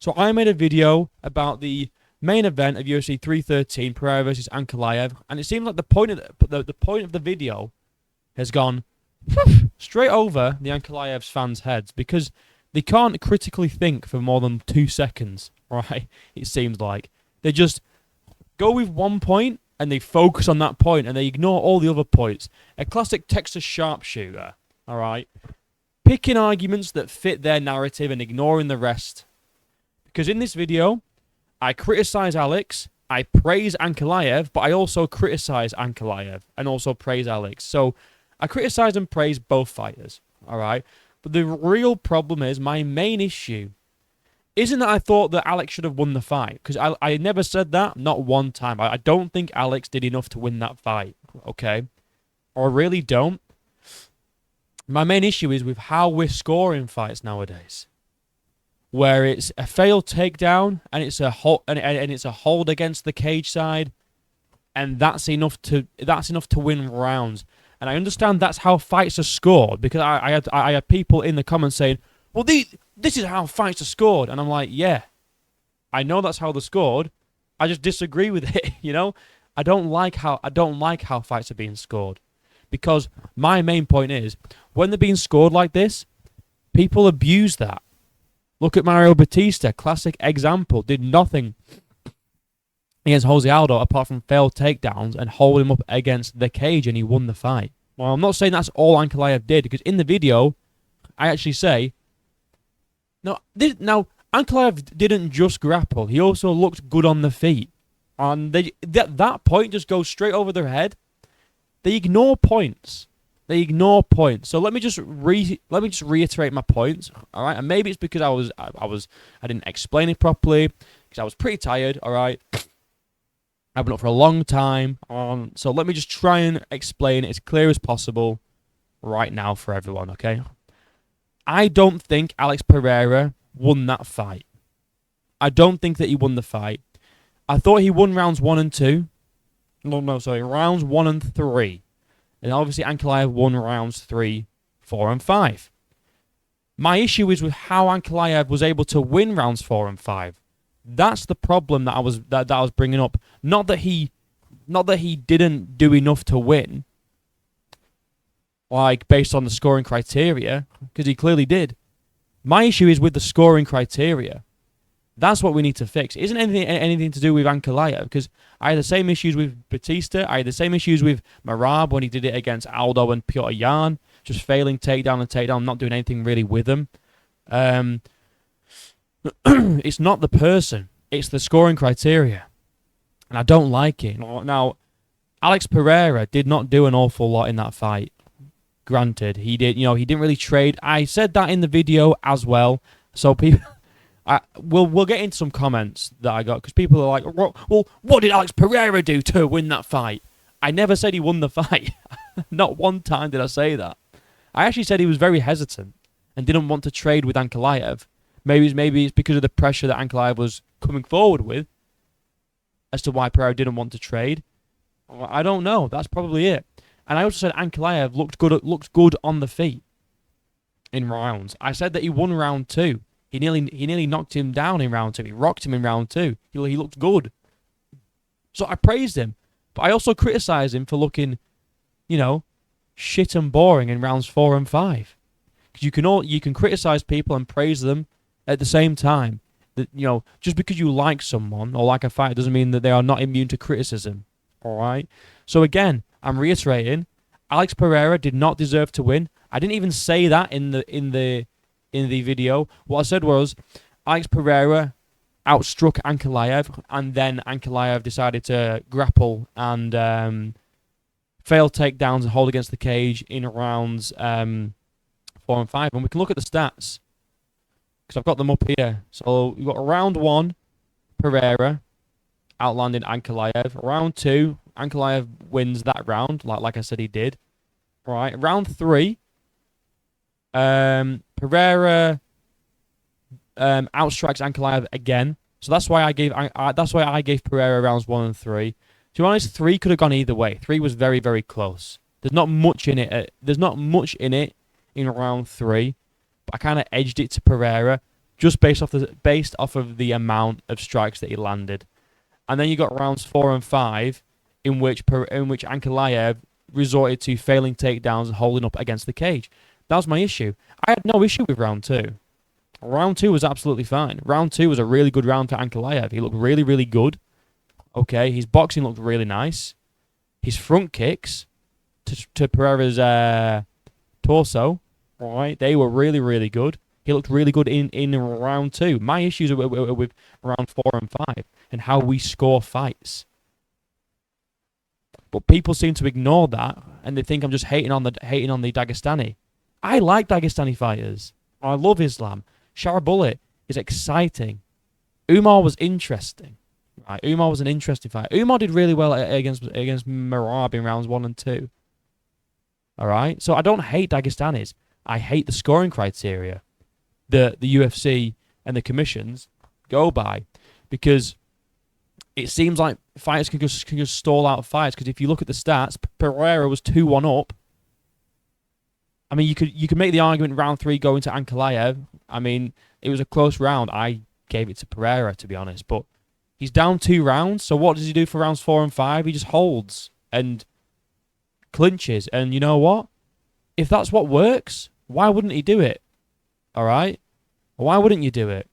So I made a video about the main event of UFC 313, Pereira versus Ankalaev, and it seems like the point of the video has gone straight over the Ankalaev's fans' heads because they can't critically think for more than 2 seconds, right? It seems like they just go with one point and they focus on that point and they ignore all the other points. A classic Texas sharpshooter, all right? Picking arguments that fit their narrative and ignoring the rest. Because in this video, I criticize Alex, I praise Ankalaev, but I also criticize Ankalaev and also praise Alex. So I criticize and praise both fighters, all right? But the real problem is, my main issue isn't that I thought that Alex should have won the fight. Because I never said that, not one time. I don't think Alex did enough to win that fight, okay? Or I really don't. My main issue is with how we're scoring fights nowadays, where it's a failed takedown and it's a hold against the cage side, and that's enough to win rounds. And I understand that's how fights are scored, because I had people in the comments saying, "Well, this is how fights are scored," and I'm like, "Yeah, I know that's how they're scored. I just disagree with it." You know, I don't like how fights are being scored, because my main point is, when they're being scored like this, people abuse that. Look at Mario Batista, classic example, did nothing against Jose Aldo apart from failed takedowns and hold him up against the cage, and he won the fight. Well, I'm not saying that's all Ankalaev did, because in the video, I actually say, now Ankalaev didn't just grapple, he also looked good on the feet. And that point just goes straight over their head. They ignore points. So let me just reiterate my points, all right? And maybe it's because I didn't explain it properly, because I was pretty tired, all right? I've been up for a long time, so let me just try and explain it as clear as possible right now for everyone, okay? I don't think Alex Pereira won that fight. I don't think that he won the fight. I thought he won rounds 1 and 2. Rounds 1 and 3. And obviously Ankalaev won rounds 3, 4, and 5. My issue is with how Ankalaev was able to win rounds 4 and 5. That's the problem that I was bringing up. Not that he didn't do enough to win, like based on the scoring criteria, because he clearly did. My issue is with the scoring criteria. That's what we need to fix. It isn't anything to do with Ankalaev, because I had the same issues with Batista. I had the same issues with Merab when he did it against Aldo and Piotr Jan, just failing takedown, not doing anything really with them. It's not the person, it's the scoring criteria, and I don't like it. Now, Alex Pereira did not do an awful lot in that fight. Granted, he didn't really trade. I said that in the video as well. So people, we'll get into some comments that I got, because people are like, "Well, what did Alex Pereira do to win that fight?" I never said he won the fight. Not one time did I say that. I actually said he was very hesitant and didn't want to trade with Ankalaev. Maybe it's because of the pressure that Ankalaev was coming forward with as to why Pereira didn't want to trade. I don't know. That's probably it. And I also said Ankalaev looked good on the feet in rounds. I said that he won round 2. He nearly knocked him down in round 2. He rocked him in round 2. He looked good. So I praised him. But I also criticised him for looking, shit and boring in rounds 4 and 5. Because you can criticise people and praise them at the same time. That, just because you like someone or like a fighter doesn't mean that they are not immune to criticism. All right. So again, I'm reiterating, Alex Pereira did not deserve to win. I didn't even say that in the video. What I said was, Alex Pereira outstruck Ankalaev, and then Ankalaev decided to grapple and fail takedowns and hold against the cage in rounds 4 and 5. And we can look at the stats, because I've got them up here. So we've got round 1, Pereira outlanded Ankalaev. Round 2, Ankalaev wins that round, like I said he did. Right. Round 3, Pereira outstrikes Ankalaev again. So that's why I gave Pereira rounds 1 and 3. To be honest, 3 could have gone either way. 3 was very, very close. There's not much in it. In round 3, but I kind of edged it to Pereira just based off of the amount of strikes that he landed. And then you got rounds 4 and 5, in which Ankalaev resorted to failing takedowns and holding up against the cage. That was my issue. I had no issue with round 2. Round 2 was absolutely fine. Round 2 was a really good round for Ankalaev. He looked really, really good. Okay, his boxing looked really nice. His front kicks to Pereira's torso, right? They were really, really good. He looked really good in round 2. My issues are with round 4 and 5 and how we score fights. But people seem to ignore that, and they think I'm just hating on the Dagestani. I like Dagestani fighters. I love Islam. Sharabullet is exciting. Umar was interesting. Right, Umar was an interesting fight. Umar did really well against Merab in rounds 1 and 2. All right, so I don't hate Dagestanis. I hate the scoring criteria that the UFC and the commissions go by, because it seems like fighters can just stall out fights. Because if you look at the stats, Pereira was 2-1 up. I mean, you could make the argument round 3 going to Ankalaev. I mean, it was a close round. I gave it to Pereira, to be honest, but he's down 2 rounds. So what does he do for rounds 4 and 5? He just holds and clinches. And you know what? If that's what works, why wouldn't he do it? All right? Why wouldn't you do it?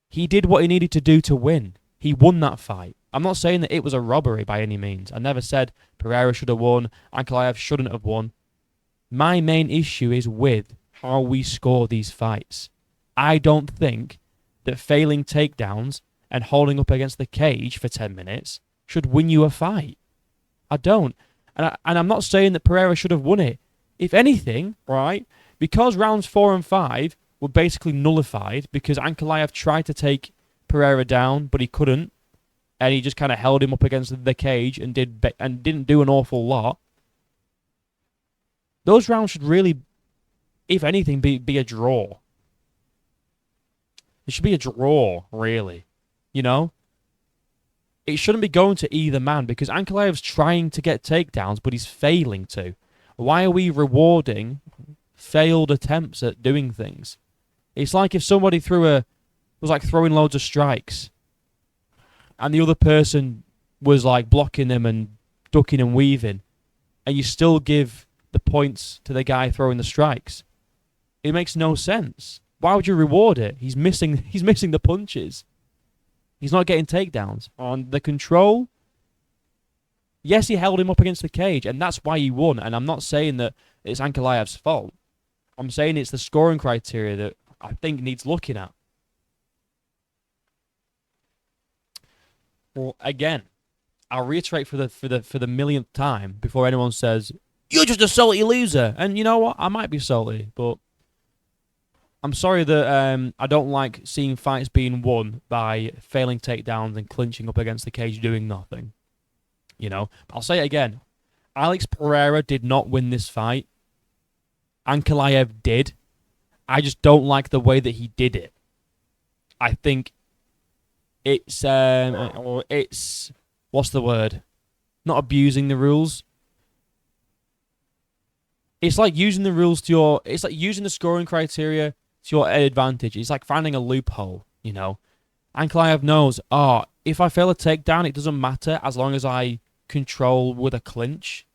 He did what he needed to do to win. He won that fight. I'm not saying that it was a robbery by any means. I never said Pereira should have won, Ankalaev shouldn't have won. My main issue is with how we score these fights. I don't think that failing takedowns and holding up against the cage for 10 minutes should win you a fight. I don't. And I'm not saying that Pereira should have won it. If anything, right, because rounds 4 and 5 were basically nullified because Ankalaev tried to take Pereira down, but he couldn't, and he just kind of held him up against the cage and didn't do an awful lot. Those rounds should really, if anything, be a draw. It should be a draw, really. You know? It shouldn't be going to either man, because Ankalaev's trying to get takedowns, but he's failing to. Why are we rewarding failed attempts at doing things? It's like if somebody was like throwing loads of strikes, and the other person was like blocking them and ducking and weaving, and you still give the points to the guy throwing the strikes. It makes no sense. Why would you reward it? He's missing the punches. He's not getting takedowns. On the control, yes, he held him up against the cage, and that's why he won. And I'm not saying that it's Ankalaev's fault. I'm saying it's the scoring criteria that I think needs looking at. Well, again, I'll reiterate for the millionth time before anyone says, "You're just a salty loser." And you know what? I might be salty, but I'm sorry that I don't like seeing fights being won by failing takedowns and clinching up against the cage doing nothing. You know? I'll say it again. Alex Pereira did not win this fight. Ankalaev did. I just don't like the way that he did it. I think it's what's the word? Not abusing the rules. It's like using the rules it's like using the scoring criteria to your advantage. It's like finding a loophole, you know. Ankalaev knows, if I fail a takedown, it doesn't matter as long as I control with a clinch.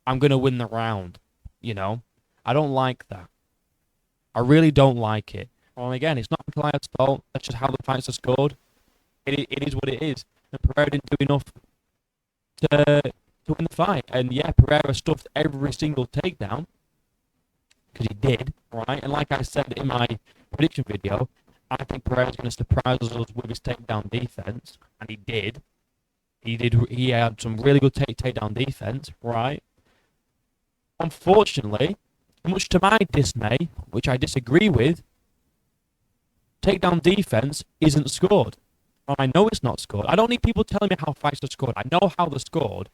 I'm going to win the round, you know. I don't like that. I really don't like it. Well, again, it's not Ankalaev's fault. That's just how the fights are scored. It is what it is. And Pereira didn't do enough to win the fight. And yeah, Pereira stuffed every single takedown, because he did, right? And like I said in my prediction video, I think Pereira's going to surprise us with his takedown defense, and he did. He had some really good takedown defense, right? Unfortunately, much to my dismay, which I disagree with, takedown defense isn't scored. I know it's not scored. I don't need people telling me how fights are scored. I know how they're scored.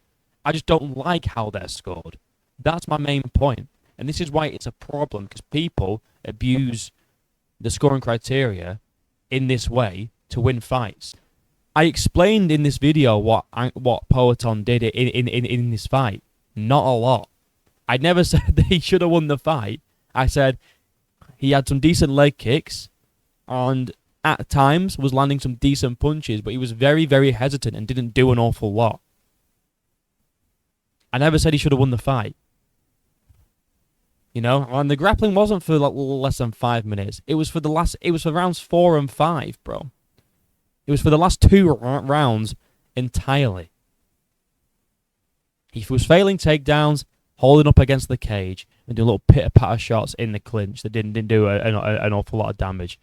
I just don't like how they're scored. That's my main point. And this is why it's a problem, because people abuse the scoring criteria in this way to win fights. I explained in this video what Poeton did in this fight. Not a lot. I never said that he should have won the fight. I said he had some decent leg kicks, and at times was landing some decent punches, but he was very, very hesitant and didn't do an awful lot. I never said he should have won the fight. You know, and the grappling wasn't for like less than 5 minutes. It was for rounds 4 and 5, bro. It was for the last 2 rounds entirely. He was failing takedowns, holding up against the cage, and doing little pitter-patter shots in the clinch that didn't do an awful lot of damage.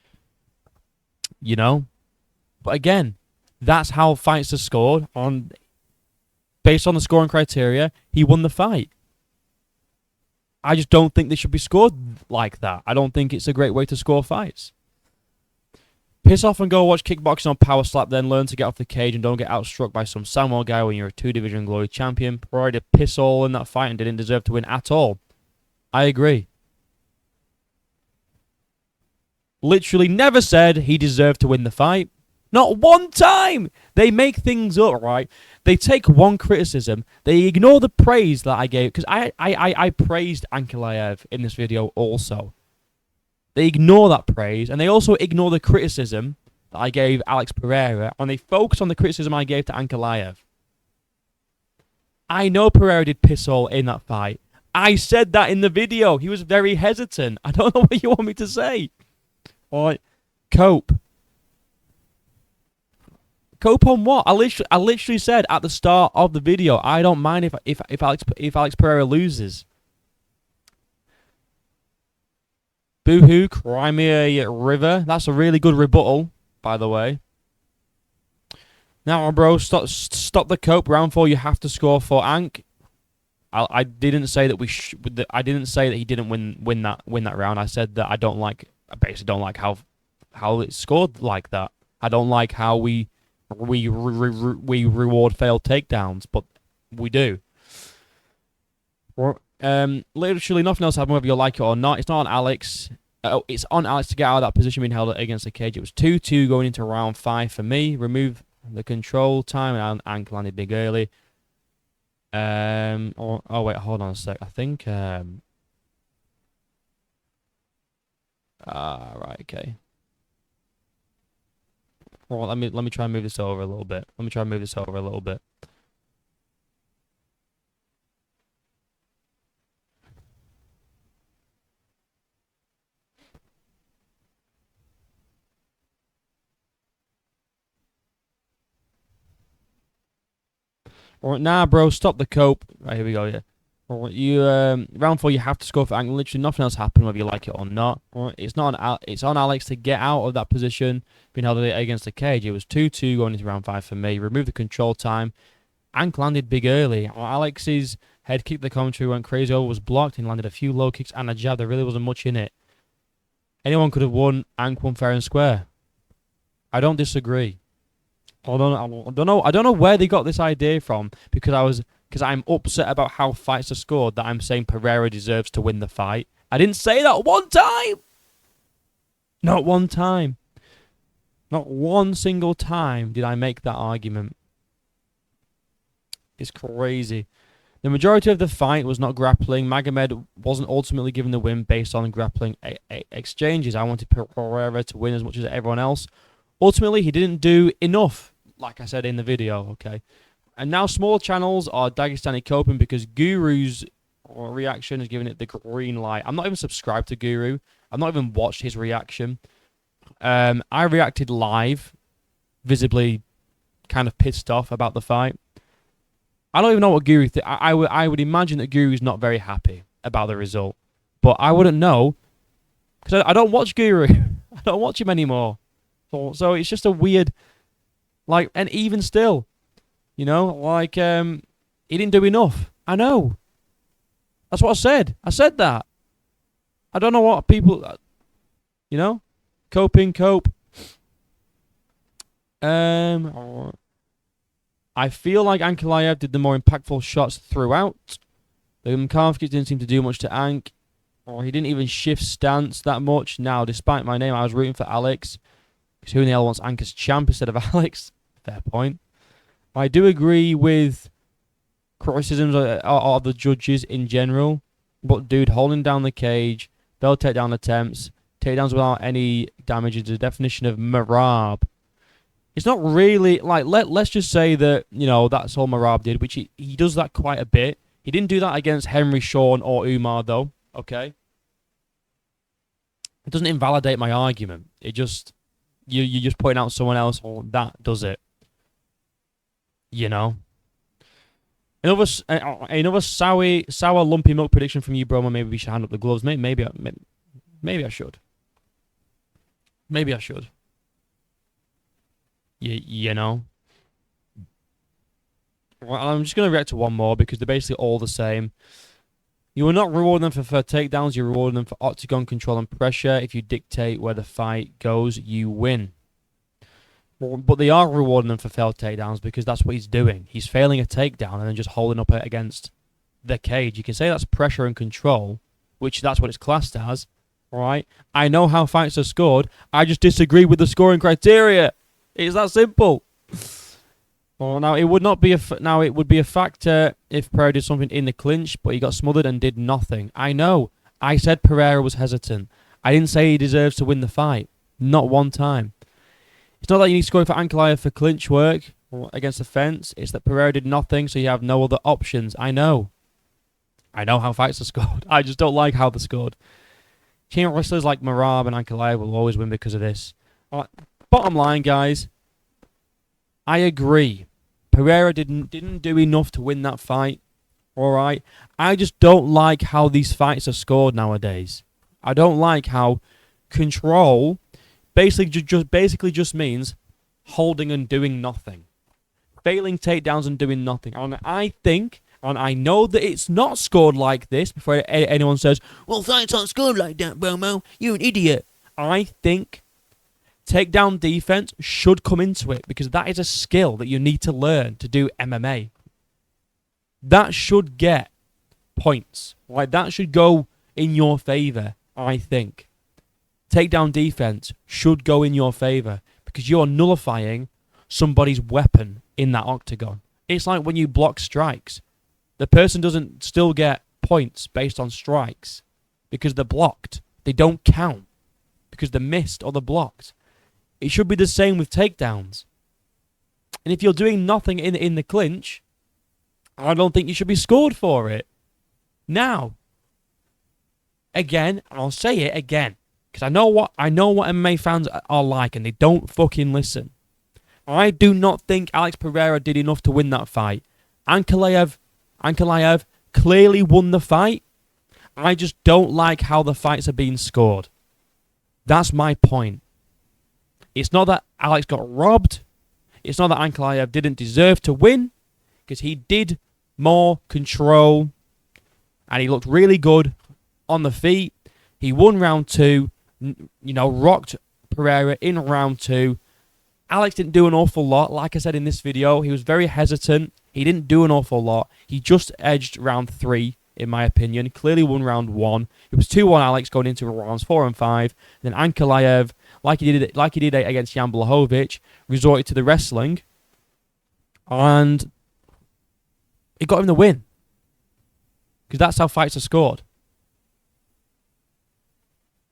You know? But again, that's how fights are scored. Based on the scoring criteria, he won the fight. I just don't think they should be scored like that. I don't think it's a great way to score fights. Piss off and go watch kickboxing on Power Slap, then learn to get off the cage and don't get outstruck by some Samuel guy when you're a 2-division glory champion. Pereira did piss all in that fight and didn't deserve to win at all. I agree. Literally never said he deserved to win the fight. Not one time! They make things up, right? They take one criticism. They ignore the praise that I gave. Because I praised Ankalaev in this video also. They ignore that praise. And they also ignore the criticism that I gave Alex Pereira. And they focus on the criticism I gave to Ankalaev. I know Pereira did piss all in that fight. I said that in the video. He was very hesitant. I don't know what you want me to say. Alright. Cope. Cope on what? I literally said at the start of the video, I don't mind if Alex Pereira loses. Boo-hoo, Crimea River. That's a really good rebuttal, by the way. Now, bro, stop the cope. Round 4, you have to score for Ank. I didn't say that I didn't say that he didn't win that round. I said that I basically don't like how it's scored like that. I don't like how we reward failed takedowns, but we do. Literally nothing else happened whether you like it or not. It's not on Alex. It's on Alex to get out of that position being held against the cage. It was 2-2 going into round 5 for me. Remove the control time and ankle landed big early. Oh wait, hold on a sec. I think right, okay. Well, let me try and move this over a little bit. Alright, nah, bro, stop the cope. Right, here we go, yeah. Alright, round 4, you have to score for Ank. Literally nothing else happened whether you like it or not. Alright, it's on Alex to get out of that position, being held against the cage. It was 2-2 going into round 5 for me. Remove the control time. Ank landed big early. Alex's head kick, the commentary went crazy over, was blocked, and landed a few low kicks and a jab. There really wasn't much in it. Anyone could have won. Ank won fair and square. I don't disagree. I don't know where they got this idea from, because I'm upset about how fights are scored, that I'm saying Pereira deserves to win the fight. I didn't say that one time. Not one time. Not one single time did I make that argument. It's crazy. The majority of the fight was not grappling. Magomed wasn't ultimately given the win based on grappling exchanges. I wanted Pereira to win as much as everyone else. Ultimately, he didn't do enough, like I said in the video, okay? And now small channels are Dagestani coping because Guru's reaction has given it the green light. I'm not even subscribed to Guru. I've not even watched his reaction. I reacted live, visibly kind of pissed off about the fight. I don't even know what Guru thinks. I would imagine that Guru's not very happy about the result. But I wouldn't know, because I don't watch Guru. I don't watch him anymore. So it's just a weird, like, and even still, you know, like, he didn't do enough. I know. That's what I said. I said that. I don't know what people, you know, cope. I feel like Ankalaev did the more impactful shots throughout. The calf kicks didn't seem to do much to Ank. Or he didn't even shift stance that much. Now, despite my name, I was rooting for Alex. Because who in the hell wants Ank as champ instead of Alex? Fair point. I do agree with criticisms of the judges in general. But, dude, holding down the cage, failed takedown attempts, Takedowns without any damage is the definition of Marab. It's not really like let's just say that, you know, that's all Marab did, which he does that quite a bit. He didn't do that against Henry, Sean, or Umar though. Okay, it doesn't invalidate my argument. It just you're just pointing out someone else that does it. You know. Another sour lumpy milk prediction from you, Broma. Maybe we should hand up the gloves. Maybe I should. Maybe I should. You know. Well, I'm just going to react to one more because they're basically all the same. You are not rewarding them for fair takedowns. You're rewarding them for octagon control and pressure. If you dictate where the fight goes, you win. But they are rewarding them for failed takedowns because that's what he's doing. He's failing a takedown and then just holding up against the cage. You can say that's pressure and control, which that's what it's classed as. All right? I know how fights are scored. I just disagree with the scoring criteria. It's that simple. Well, now it would not be it would be a factor if Pereira did something in the clinch, but he got smothered and did nothing. I know. I said Pereira was hesitant. I didn't say he deserves to win the fight. Not one time. It's not that you need scoring for Ankalaev for clinch work against the fence. It's that Pereira did nothing, so you have no other options. I know. I know how fights are scored. I just don't like how they're scored. Team wrestlers like Marab and Ankalaev will always win because of this. Bottom line, guys, I agree. Pereira didn't do enough to win that fight. All right. I just don't like how these fights are scored nowadays. I don't like how control basically just means holding and doing nothing, failing takedowns and doing nothing. And I think, and I know that it's not scored like this. Before anyone says, "Well, fights aren't scored like that, Bomo. You're an idiot." I think takedown defense should come into it because that is a skill that you need to learn to do MMA. That should get points. Like, that should go in your favor, I think. Takedown defense should go in your favor because you're nullifying somebody's weapon in that octagon. It's like when you block strikes. The person doesn't still get points based on strikes because they're blocked. They don't count because they're missed or they're blocked. It should be the same with takedowns. And if you're doing nothing in the clinch, I don't think you should be scored for it. Now, again, I'll say it again, because I know what MMA fans are like, and they don't fucking listen. I do not think Alex Pereira did enough to win that fight. Ankalaev clearly won the fight. I just don't like how the fights are being scored. That's my point. It's not that Alex got robbed. It's not that Ankalaev didn't deserve to win, because he did more control, and he looked really good on the feet. He won round 2, rocked Pereira in round 2. Alex didn't do an awful lot. Like I said in this video, he was very hesitant. He didn't do an awful lot. He just edged round 3, in my opinion. Clearly won round 1. It was 2-1 Alex going into rounds 4 and 5. Then Ankalaev, like he did against Jan Blachowicz, resorted to the wrestling, and it got him the win. Because that's how fights are scored.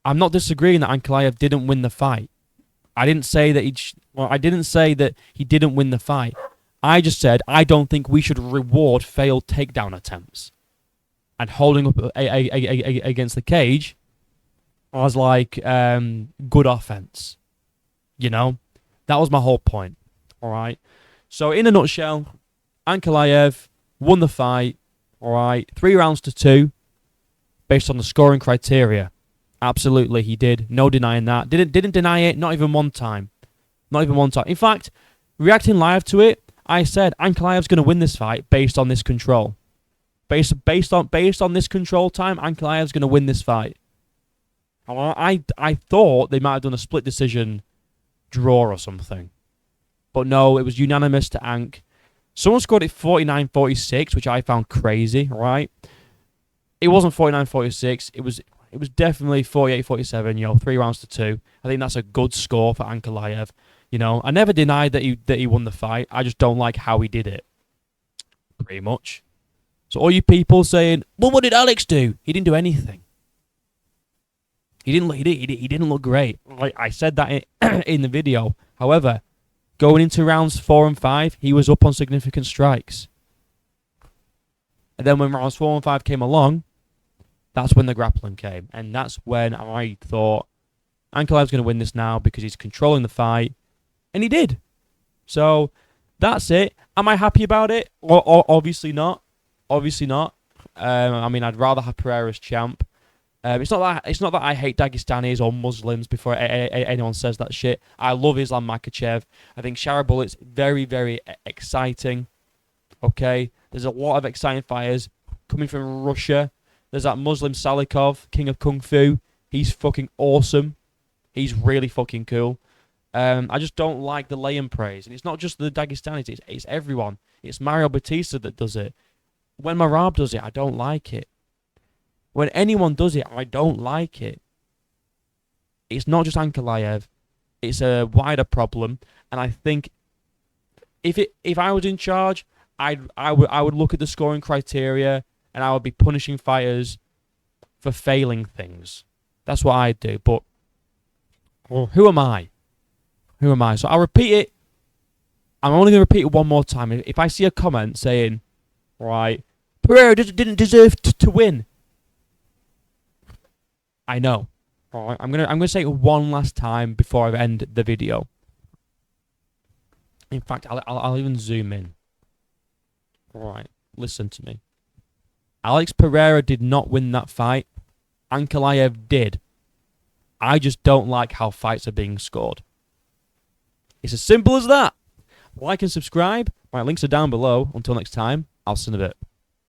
I'm not disagreeing that Ankalaev didn't win the fight. I didn't say that he didn't win the fight. I just said I don't think we should reward failed takedown attempts and holding up against the cage as like good offense. That was my whole point. All right. So in a nutshell, Ankalaev won the fight. All right, 3 rounds to 2, based on the scoring criteria. Absolutely, he did. No denying that. Didn't deny it. Not even one time. Not even one time. In fact, reacting live to it, I said Ankalaev's going to win this fight based on this control. Based on this control time, Ankalaev's going to win this fight. I thought they might have done a split decision draw or something, but no, it was unanimous to Ank. Someone scored it 49-46, which I found crazy, right? It wasn't 49-46. It was definitely 48-47, 3 rounds to 2. I think that's a good score for Ankalaev. I never denied that he won the fight. I just don't like how he did it. Pretty much. So all you people saying, well, what did Alex do? He didn't do anything. He didn't look great. Like I said that in the video. However, going into rounds 4 and 5, he was up on significant strikes. And then when rounds 4 and 5 came along, that's when the grappling came. And that's when I thought Ankalaev's going to win this now because he's controlling the fight. And he did. So that's it. Am I happy about it? Or obviously not. Obviously not. I mean, I'd rather have Pereira as champ. It's not that I hate Dagestanis or Muslims before anyone says that shit. I love Islam Makhachev. I think Sharabullet's very, very exciting. Okay? There's a lot of exciting fighters coming from Russia. There's that Muslim Salikov, King of Kung Fu. He's fucking awesome. He's really fucking cool. I just don't like the lay and praise. And it's not just the Dagestanis, it's everyone. It's Mario Batista that does it. When Marab does it, I don't like it. When anyone does it, I don't like it. It's not just Ankalaev. It's a wider problem. And I think if I was in charge, I would look at the scoring criteria and I would be punishing fighters for failing things. That's what I'd do. But who am I? Who am I? So I'll repeat it. I'm only going to repeat it one more time. If I see a comment saying, right, Pereira didn't deserve to win. I know. All right, I'm gonna say it one last time before I end the video. In fact, I'll even zoom in. All right, listen to me. Alex Pereira did not win that fight. Ankalaev did. I just don't like how fights are being scored. It's as simple as that. Like and subscribe. My links are down below. Until next time, I'll see you in a bit.